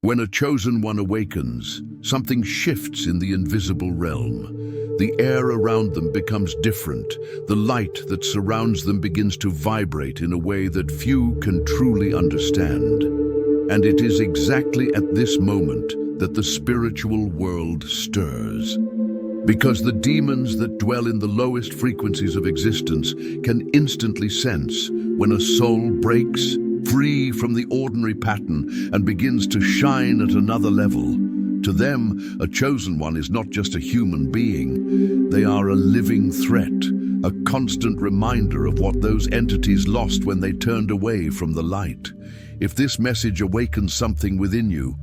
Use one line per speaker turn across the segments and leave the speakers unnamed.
When a chosen one awakens, something shifts in the invisible realm. The air around them becomes different. The light that surrounds them begins to vibrate in a way that few can truly understand. And it is exactly at this moment that the spiritual world stirs. Because the demons that dwell in the lowest frequencies of existence can instantly sense when a soul breaks free from the ordinary pattern and begins to shine at another level. To them, a chosen one is not just a human being. They are a living threat, a constant reminder of what those entities lost when they turned away from the light. If this message awakens something within you,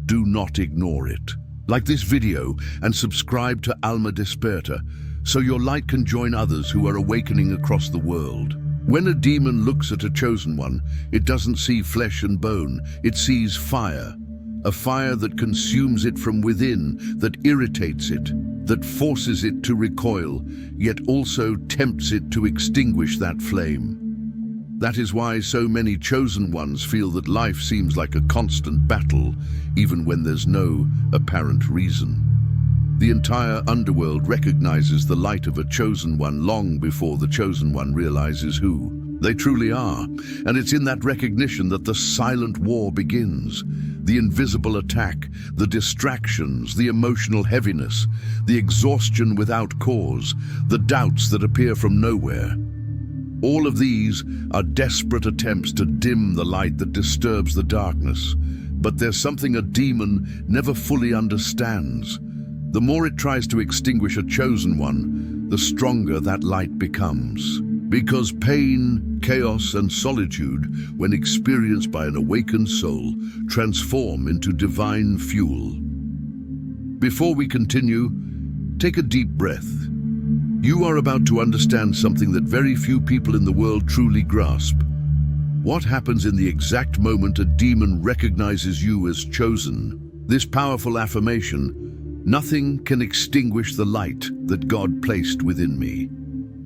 do not ignore it. Like this video and subscribe to Alma Desperta so your light can join others who are awakening across the world. When a demon looks at a chosen one, it doesn't see flesh and bone, it sees fire. A fire that consumes it from within, that irritates it, that forces it to recoil, yet also tempts it to extinguish that flame. That is why so many chosen ones feel that life seems like a constant battle, even when there's no apparent reason. The entire underworld recognizes the light of a chosen one long before the chosen one realizes who they truly are. And it's in that recognition that the silent war begins. The invisible attack, the distractions, the emotional heaviness, the exhaustion without cause, the doubts that appear from nowhere. All of these are desperate attempts to dim the light that disturbs the darkness. But there's something a demon never fully understands. The more it tries to extinguish a chosen one, the stronger that light becomes. Because pain, chaos, and solitude, when experienced by an awakened soul, transform into divine fuel. Before we continue, take a deep breath. You are about to understand something that very few people in the world truly grasp. What happens in the exact moment a demon recognizes you as chosen? This powerful affirmation, "Nothing can extinguish the light that God placed within me."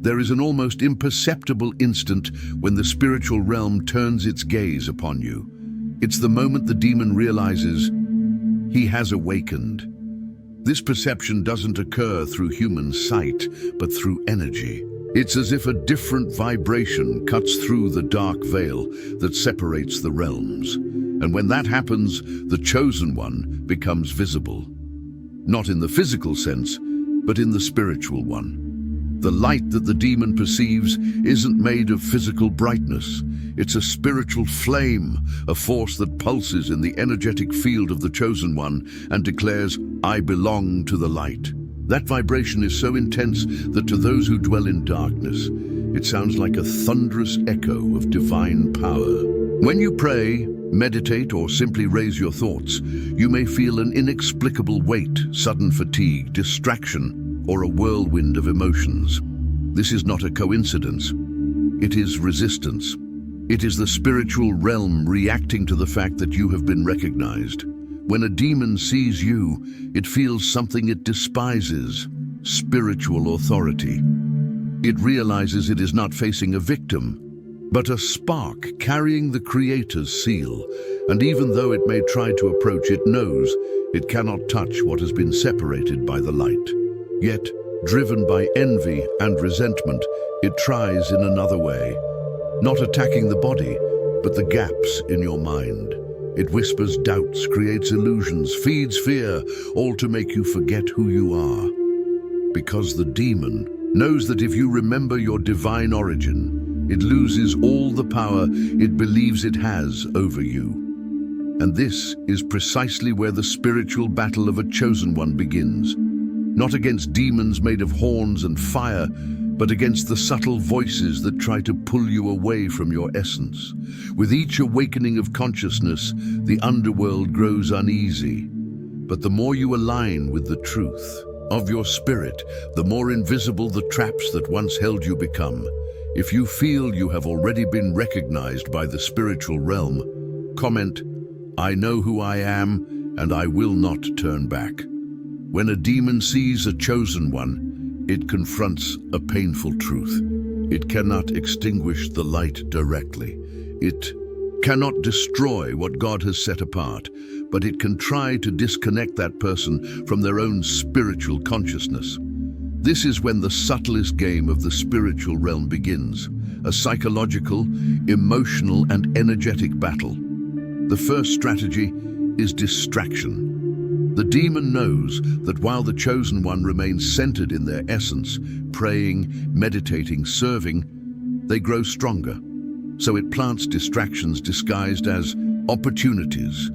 There is an almost imperceptible instant when the spiritual realm turns its gaze upon you. It's the moment the demon realizes he has awakened. This perception doesn't occur through human sight, but through energy. It's as if a different vibration cuts through the dark veil that separates the realms. And when that happens, the chosen one becomes visible. Not in the physical sense, but in the spiritual one. The light that the demon perceives isn't made of physical brightness. It's a spiritual flame, a force that pulses in the energetic field of the chosen one and declares, "I belong to the light." That vibration is so intense that to those who dwell in darkness, it sounds like a thunderous echo of divine power. When you pray, meditate, or simply raise your thoughts, you may feel an inexplicable weight, sudden fatigue, distraction, or a whirlwind of emotions. This is not a coincidence. It is resistance. It is the spiritual realm reacting to the fact that you have been recognized. When a demon sees you, it feels something it despises: spiritual authority. It realizes it is not facing a victim, but a spark carrying the Creator's seal. And even though it may try to approach, it knows it cannot touch what has been separated by the light. Yet, driven by envy and resentment, it tries in another way. Not attacking the body, but the gaps in your mind. It whispers doubts, creates illusions, feeds fear, all to make you forget who you are. Because the demon knows that if you remember your divine origin, it loses all the power it believes it has over you. And this is precisely where the spiritual battle of a chosen one begins. Not against demons made of horns and fire, but against the subtle voices that try to pull you away from your essence. With each awakening of consciousness, the underworld grows uneasy. But the more you align with the truth of your spirit, the more invisible the traps that once held you become. If you feel you have already been recognized by the spiritual realm, comment, "I know who I am, and I will not turn back." When a demon sees a chosen one, it confronts a painful truth. It cannot extinguish the light directly. It cannot destroy what God has set apart, but it can try to disconnect that person from their own spiritual consciousness. This is when the subtlest game of the spiritual realm begins, a psychological, emotional, and energetic battle. The first strategy is distraction. The demon knows that while the chosen one remains centered in their essence, praying, meditating, serving, they grow stronger. So it plants distractions disguised as opportunities,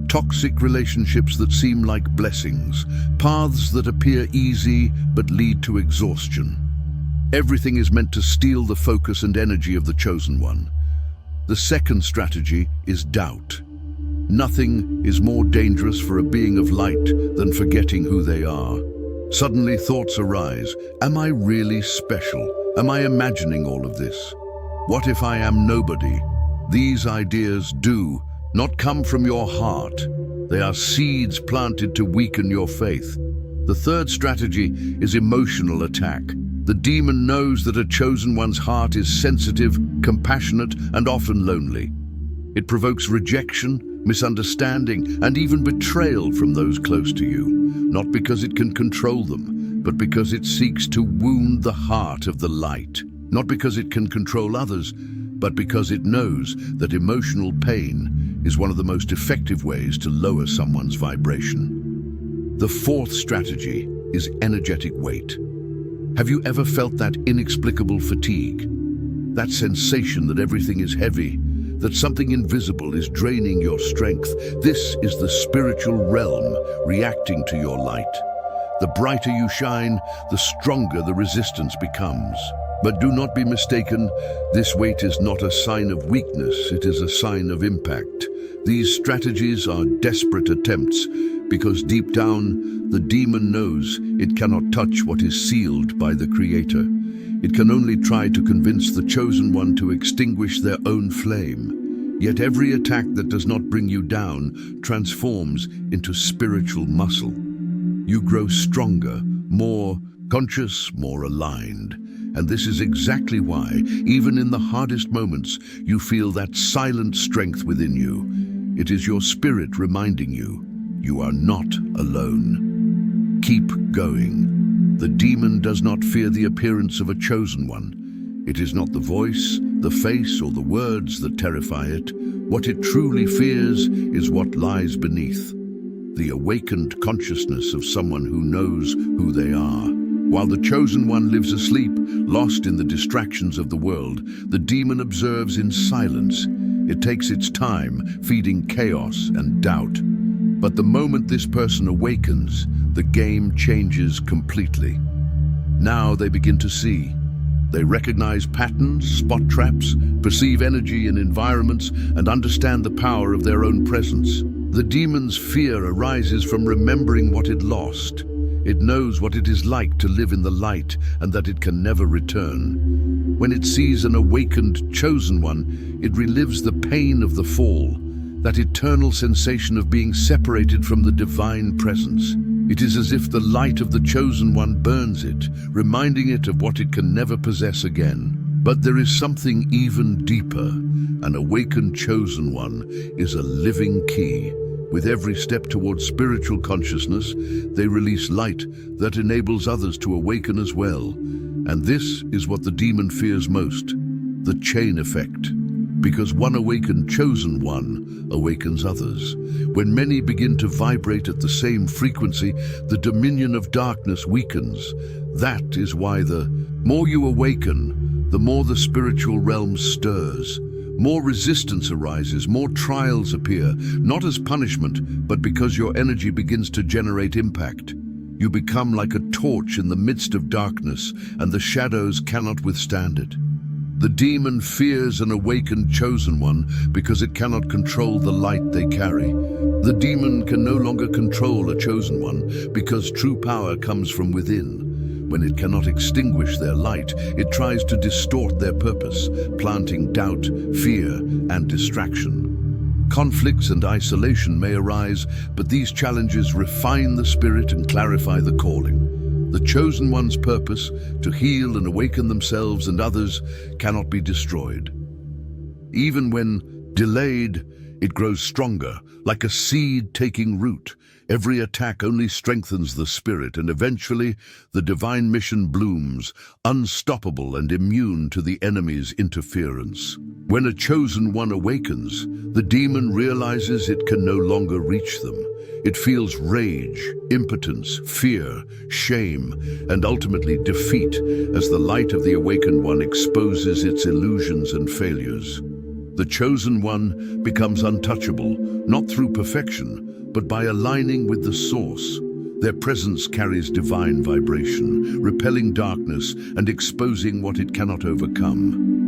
toxic relationships that seem like blessings, paths that appear easy but lead to exhaustion. Everything is meant to steal the focus and energy of the chosen one. The second strategy is doubt. Nothing is more dangerous for a being of light than forgetting who they are. Suddenly thoughts arise. Am I really special? Am I imagining all of this? What if I am nobody? These ideas do not come from your heart. They are seeds planted to weaken your faith. The third strategy is emotional attack. The demon knows that a chosen one's heart is sensitive, compassionate, and often lonely. It provokes rejection, misunderstanding, and even betrayal from those close to you, not because it can control them, but because it seeks to wound the heart of the light. Not because it can control others, but because it knows that emotional pain is one of the most effective ways to lower someone's vibration. The fourth strategy is energetic weight. Have you ever felt that inexplicable fatigue? That sensation that everything is heavy, that something invisible is draining your strength? This is the spiritual realm reacting to your light. The brighter you shine, the stronger the resistance becomes. But do not be mistaken, this weight is not a sign of weakness, it is a sign of impact. These strategies are desperate attempts because deep down, the demon knows it cannot touch what is sealed by the Creator. It can only try to convince the chosen one to extinguish their own flame. Yet every attack that does not bring you down transforms into spiritual muscle. You grow stronger, more conscious, more aligned. And this is exactly why, even in the hardest moments, you feel that silent strength within you. It is your spirit reminding you, you are not alone. Keep going. The demon does not fear the appearance of a chosen one. It is not the voice, the face, or the words that terrify it. What it truly fears is what lies beneath. The awakened consciousness of someone who knows who they are. While the chosen one lives asleep, lost in the distractions of the world, the demon observes in silence. It takes its time, feeding chaos and doubt. But the moment this person awakens, the game changes completely. Now they begin to see. They recognize patterns, spot traps, perceive energy in environments, and understand the power of their own presence. The demon's fear arises from remembering what it lost. It knows what it is like to live in the light and that it can never return. When it sees an awakened chosen one, it relives the pain of the fall, that eternal sensation of being separated from the divine presence. It is as if the light of the chosen one burns it, reminding it of what it can never possess again. But there is something even deeper. An awakened chosen one is a living key. With every step towards spiritual consciousness, they release light that enables others to awaken as well. And this is what the demon fears most, the chain effect. Because one awakened chosen one awakens others. When many begin to vibrate at the same frequency, the dominion of darkness weakens. That is why the more you awaken, the more the spiritual realm stirs. More resistance arises, more trials appear, not as punishment, but because your energy begins to generate impact. You become like a torch in the midst of darkness, and the shadows cannot withstand it. The demon fears an awakened chosen one because it cannot control the light they carry. The demon can no longer control a chosen one because true power comes from within. When it cannot extinguish their light, it tries to distort their purpose, planting doubt, fear, and distraction. Conflicts and isolation may arise, but these challenges refine the spirit and clarify the calling. The chosen one's purpose, to heal and awaken themselves and others, cannot be destroyed. Even when Delayed, it grows stronger, like a seed taking root. Every attack only strengthens the spirit, and eventually the divine mission blooms, unstoppable and immune to the enemy's interference. When a chosen one awakens, the demon realizes it can no longer reach them. It feels rage, impotence, fear, shame, and ultimately defeat as the light of the awakened one exposes its illusions and failures. The chosen one becomes untouchable, not through perfection, but by aligning with the source. Their presence carries divine vibration, repelling darkness and exposing what it cannot overcome.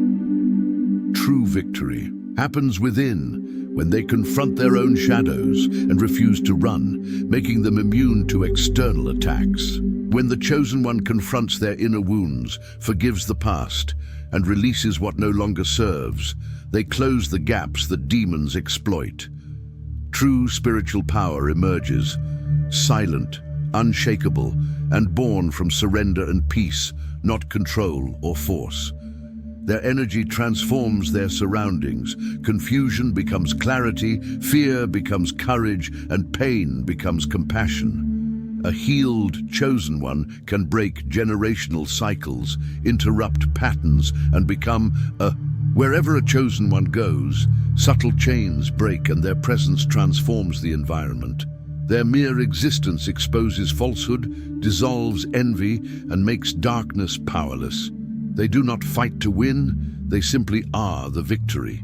True victory happens within, when they confront their own shadows and refuse to run, making them immune to external attacks. When the chosen one confronts their inner wounds, forgives the past, and releases what no longer serves, they close the gaps that demons exploit. True spiritual power emerges, silent, unshakable, and born from surrender and peace, not control or force. Their energy transforms their surroundings. Confusion becomes clarity, fear becomes courage, and pain becomes compassion. A healed, chosen one can break generational cycles, interrupt patterns, and become a... Wherever a chosen one goes, subtle chains break and their presence transforms the environment. Their mere existence exposes falsehood, dissolves envy, and makes darkness powerless. They do not fight to win, they simply are the victory.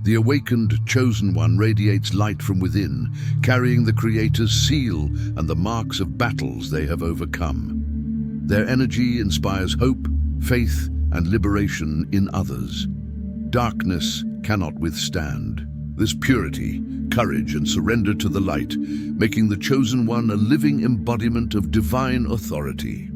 The awakened, chosen one radiates light from within, carrying the Creator's seal and the marks of battles they have overcome. Their energy inspires hope, faith, and liberation in others. Darkness cannot withstand this purity, courage, and surrender to the light, making the chosen one a living embodiment of divine authority.